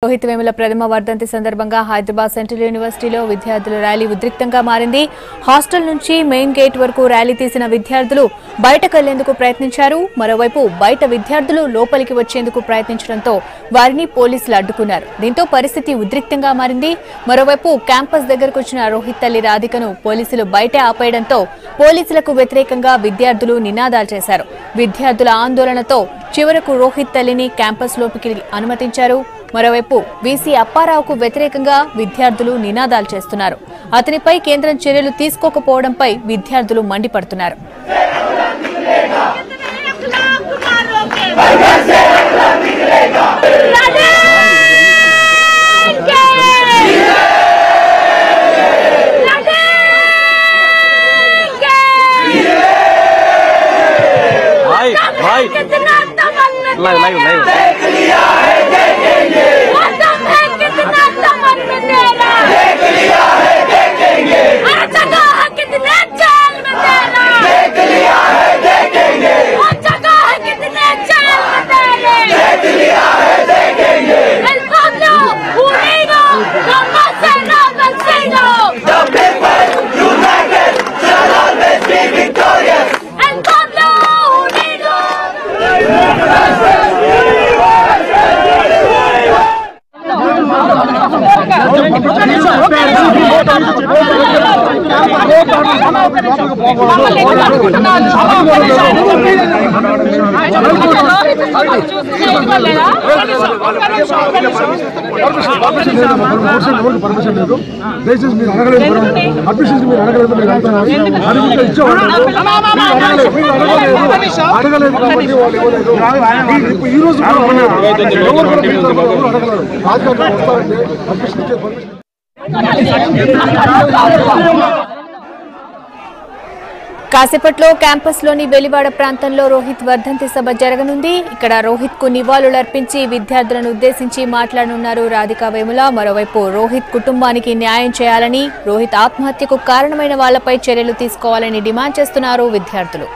రోహిత్ వేముల ప్రథమ వర్ధంతి సందర్భంగా హైదరాబాద్ సెంట్రల్ యూనివర్సిటీలో విద్యార్థుల ర్యాలీ ఉద్రిక్తంగా మారింది. హాస్టల్ నుంచి మెయిన్ గేట్ వరకు ర్యాలీ తీసిన విద్యార్థులు బయటకు వెళ్లేందుకు ప్రయత్నించారు. మరోవైపు బయట విద్యార్థులు లోపలికి వచ్చేందుకు ప్రయత్నించడంతో వారిని పోలీసులు అడ్డుకున్నారు. దీంతో పరిస్థితి ఉద్రిక్తంగా మారింది. మరోవైపు క్యాంపస్ దగ్గరకు వచ్చిన రోహిత్ తల్లి రాధికను పోలీసులు బయటే ఆపేయడంతో పోలీసులకు వ్యతిరేకంగా విద్యార్థులు నినాదాలు చేశారు. విద్యార్థుల ఆందోళనతో చివరకు రోహిత్ తల్లిని క్యాంపస్ లోపలికి అనుమతించారు. మరోవైపు వీసీ అప్పారావుకు వ్యతిరేకంగా విద్యార్థులు నినాదాలు చేస్తున్నారు. అతనిపై కేంద్రం చర్యలు తీసుకోకపోవడంపై విద్యార్థులు మండిపడుతున్నారు. కాసేపట్లో క్యాంపస్ లోని వెలివాడ ప్రాంతంలో రోహిత్ వర్ధంతి సభ జరగనుంది. ఇక్కడ రోహిత్ కు నివాళులర్పించి విద్యార్థులను ఉద్దేశించి మాట్లాడనున్నారు రాధికా వేముల. మరోవైపు రోహిత్ కుటుంబానికి న్యాయం చేయాలని, రోహిత్ ఆత్మహత్యకు కారణమైన వాళ్లపై చర్యలు తీసుకోవాలని డిమాండ్ చేస్తున్నారు విద్యార్థులు.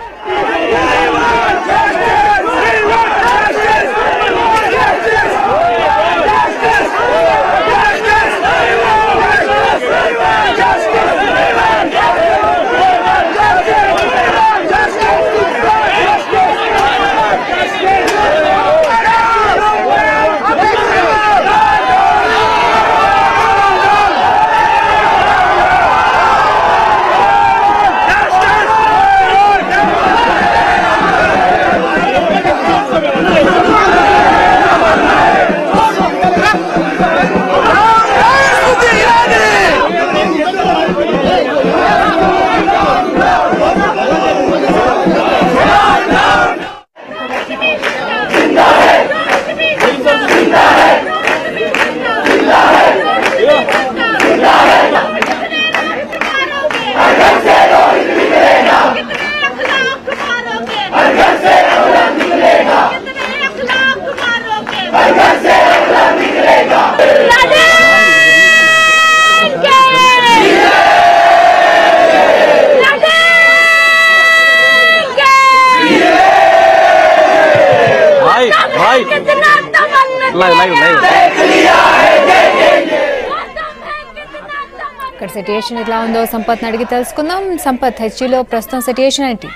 ఇక్కడ సిట్యుయేషన్ ఎట్లా ఉందో సంపత్ అడిగి తెలుసుకుందాం. సంపత్, హెచ్లో ప్రస్తుతం సిట్యుయేషన్ ఏంటి?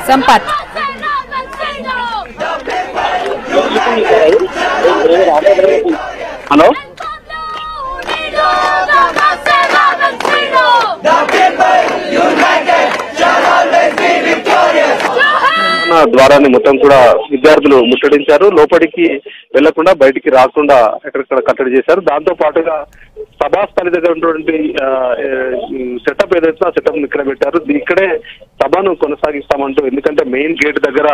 సంపత్ హలో, ద్వారాన్ని మొత్తం కూడా విద్యార్థులు ముట్టడించారు. లోపలికి వెళ్లకుండా బయటికి రాకుండా ఎక్కడెక్కడ కట్టడి చేశారు. దాంతో పాటుగా సభాస్థలి దగ్గర ఉన్నటువంటి సెటప్ ఏదైతే ఆ సెటప్ ఇక్కడ పెట్టారు. ఇక్కడే సభను కొనసాగిస్తామంటూ, ఎందుకంటే మెయిన్ గేట్ దగ్గర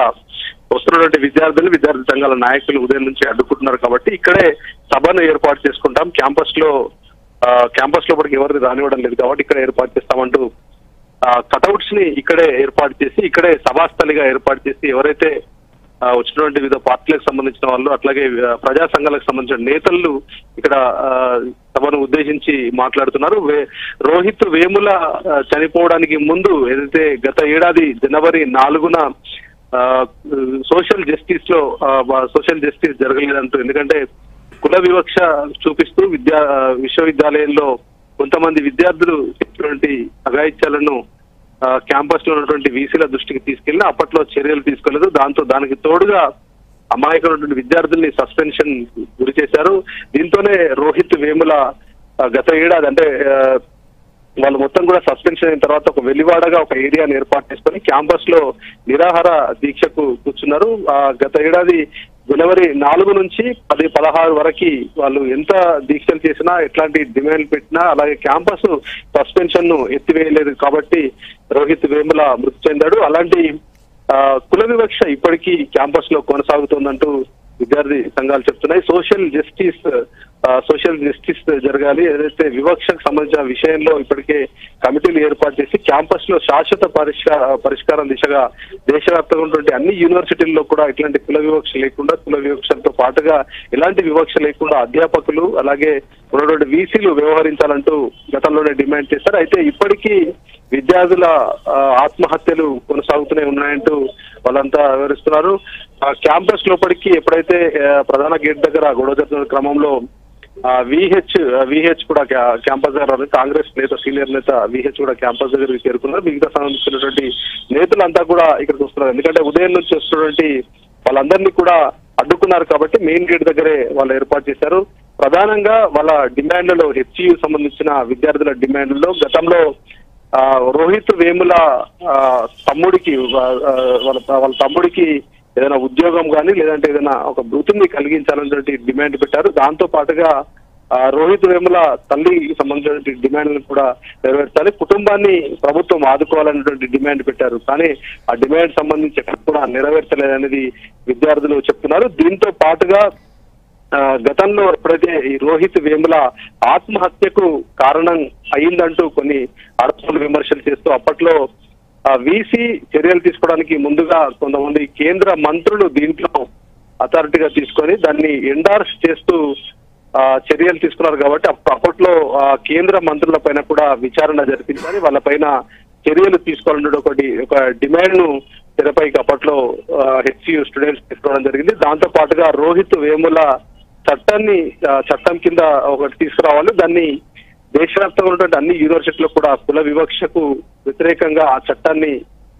వస్తున్నటువంటి విద్యార్థి సంఘాల నాయకులు ఉదయం నుంచి అడ్డుకుంటున్నారు కాబట్టి ఇక్కడే సభను ఏర్పాటు చేసుకుంటాం. క్యాంపస్ లోపలికి ఎవరిని రానివ్వడం లేదు కాబట్టి ఇక్కడ ఏర్పాటు చేస్తామంటూ కటౌట్స్ ని ఇక్కడే ఏర్పాటు చేసి, ఇక్కడే సభాస్థలిగా ఏర్పాటు చేసి ఎవరైతే వచ్చినటువంటి వివిధ పార్టీలకు సంబంధించిన వాళ్ళు, అట్లాగే ప్రజా సంఘాలకు సంబంధించిన నేతలు ఇక్కడ సభను ఉద్దేశించి మాట్లాడుతున్నారు. రోహిత్ వేముల చనిపోవడానికి ముందు ఏదైతే గత ఏడాది జనవరి 4న సోషల్ జస్టిస్ జరగలేదంటూ, ఎందుకంటే కుల వివక్ష చూపిస్తూ విశ్వవిద్యాలయంలో కొంతమంది విద్యార్థులు ఇటువంటి అఘాయిత్యాలను క్యాంపస్ లో ఉన్నటువంటి వీసీల దృష్టికి తీసుకెళ్లి అప్పట్లో చర్యలు తీసుకోలేదు. దానికి తోడుగా అమాయకమైనటువంటి విద్యార్థుల్ని సస్పెన్షన్ గురి చేశారు. దీంతోనే రోహిత్ వేముల గత ఏడాది అంటే వాళ్ళు మొత్తం కూడా సస్పెన్షన్ అయిన తర్వాత ఒక వెలివాడగా ఒక ఏరియాను ఏర్పాటు చేసుకొని క్యాంపస్ లో నిరాహార దీక్షకు కూర్చున్నారు. గత ఏడాది జనవరి 4 నుంచి 10-16 వరకు వాళ్ళు ఎంత దీక్షలు చేసినా ఎట్లాంటి డిమాండ్ పెట్టినా అలాగే క్యాంపస్ సస్పెన్షన్ ను ఎత్తివేయలేదు కాబట్టి రోహిత్ వేముల మృతి చెందాడు. అలాంటి కుల వివక్ష ఇప్పటికీ క్యాంపస్ లో కొనసాగుతోందంటూ విద్యార్థి సంఘాలు చెప్తున్నాయి. సోషల్ జస్టిస్ జరగాలి. ఏదైతే వివక్షకు సంబంధించిన విషయంలో ఇప్పటికే కమిటీలు ఏర్పాటు చేసి క్యాంపస్ లో శాశ్వత పరిష్కారం దిశగా దేశవ్యాప్తంగా ఉన్నటువంటి అన్ని యూనివర్సిటీల్లో కూడా ఇట్లాంటి కుల వివక్ష లేకుండా, కుల వివక్షలతో పాటుగా ఎలాంటి వివక్ష లేకుండా అధ్యాపకులు అలాగే ఉన్నటువంటి వీసీలు వ్యవహరించాలంటూ గతంలోనే డిమాండ్ చేశారు. అయితే ఇప్పటికీ విద్యార్థుల ఆత్మహత్యలు కొనసాగుతూనే ఉన్నాయంటూ వాళ్ళంతా వివరిస్తున్నారు. క్యాంపస్ లోపలికి ఎప్పుడైతే ప్రధాన గేట్ దగ్గర గొడవ జరుగుతున్న క్రమంలో విహెచ్ కూడా క్యాంపస్ దగ్గర, కాంగ్రెస్ నేత సీనియర్ నేత విహెచ్ కూడా క్యాంపస్ దగ్గరికి చేరుకున్నారు. మిగతా సంబంధించినటువంటి నేతలంతా కూడా ఇక్కడికి వస్తున్నారు. ఎందుకంటే ఉదయం నుంచి వస్తున్నటువంటి వాళ్ళందరినీ కూడా అడ్డుకున్నారు కాబట్టి మెయిన్ గేట్ దగ్గరే వాళ్ళు ఏర్పాటు చేశారు. ప్రధానంగా వాళ్ళ డిమాండ్లలో హెచ్సియు సంబంధించిన విద్యార్థుల డిమాండ్లలో గతంలో రోహిత్ వేముల తమ్ముడికి వాళ్ళ తమ్ముడికి ఏదైనా ఉద్యోగం కానీ లేదంటే ఏదైనా ఒక వృత్తిని కలిగించాలనేటువంటి డిమాండ్ పెట్టారు. దాంతో పాటుగా రోహిత్ వేముల తల్లికి సంబంధించినటువంటి డిమాండ్లను కూడా నెరవేర్చాలి, కుటుంబాన్ని ప్రభుత్వం ఆదుకోవాలనేటువంటి డిమాండ్ పెట్టారు. కానీ ఆ డిమాండ్ సంబంధించి ఎక్కడ కూడా నెరవేర్చలేదనేది విద్యార్థులు చెప్తున్నారు. దీంతో పాటుగా గతంలో ఎప్పుడైతే ఈ రోహిత్ వేముల ఆత్మహత్యకు కారణం అయిందంటూ కొన్ని ఆరోపణలు విమర్శలు చేస్తూ అప్పట్లో వీసీ చర్యలు తీసుకోవడానికి ముందుగా కొంతమంది కేంద్ర మంత్రులు దీంట్లో అథారిటీగా తీసుకొని దాన్ని ఎండార్స్ చేస్తూ చర్యలు తీసుకున్నారు. కాబట్టి అప్పట్లో కేంద్ర మంత్రుల పైన కూడా విచారణ జరిపించాలి, వాళ్ళపైన చర్యలు తీసుకోవాలన్న ఒక డిమాండ్ ను తెరపైకి అప్పట్లో హెచ్సియు స్టూడెంట్స్ తీసుకోవడం జరిగింది. దాంతో పాటుగా రోహిత్ వేముల చట్టం కింద ఒకటి తీసుకురావాలి, దాన్ని దేశవ్యాప్తంగా ఉన్నటువంటి అన్ని యూనివర్సిటీలో కూడా కుల వివక్షకు వ్యతిరేకంగా ఆ చట్టాన్ని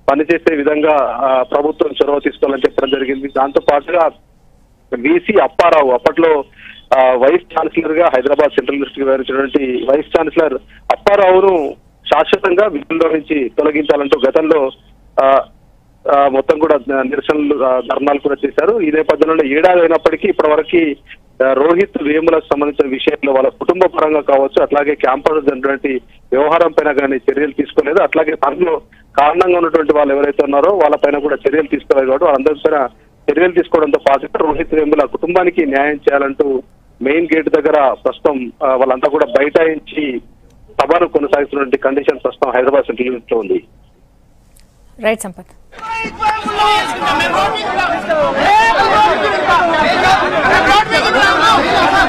పనిచేసే విధంగా ప్రభుత్వం చొరవ తీసుకోవాలని చెప్పడం జరిగింది. దాంతో పాటుగా విసి అప్పారావు అప్పట్లో వైస్ ఛాన్సలర్ గా హైదరాబాద్ సెంట్రల్ యూనివర్సిటీకి వ్యవహరించినటువంటి వైస్ ఛాన్సలర్ అప్పారావును శాశ్వతంగా విధుల్లో నుంచి తొలగించాలంటూ గతంలో మొత్తం కూడా నిరసనలు ధర్నాలు కూడా చేశారు. ఈ నేపథ్యంలో ఏడాది అయినప్పటికీ ఇప్పటి వరకు రోహిత్ వేములకు సంబంధించిన విషయంలో వాళ్ళ కుటుంబ పరంగా కావచ్చు, అట్లాగే క్యాంపస్ జరిగినటువంటి వ్యవహారం పైన కానీ చర్యలు తీసుకోలేదు. అట్లాగే పనిలో కారణంగా ఉన్నటువంటి వాళ్ళు ఎవరైతే ఉన్నారో వాళ్ళపైన కూడా చర్యలు తీసుకోలేదు. కాబట్టి వాళ్ళందరి పైన చర్యలు తీసుకోవడంతో పాటు రోహిత్ వేముల కుటుంబానికి న్యాయం చేయాలంటూ మెయిన్ గేట్ దగ్గర ప్రస్తుతం వాళ్ళంతా కూడా బైఠాయించి సభను కొనసాగుతున్నటువంటి కండిషన్ ప్రస్తుతం హైదరాబాద్ సెంట్రల్ యూనివర్సిటీలో ఉంది. రైట్ సంపత్. Hey,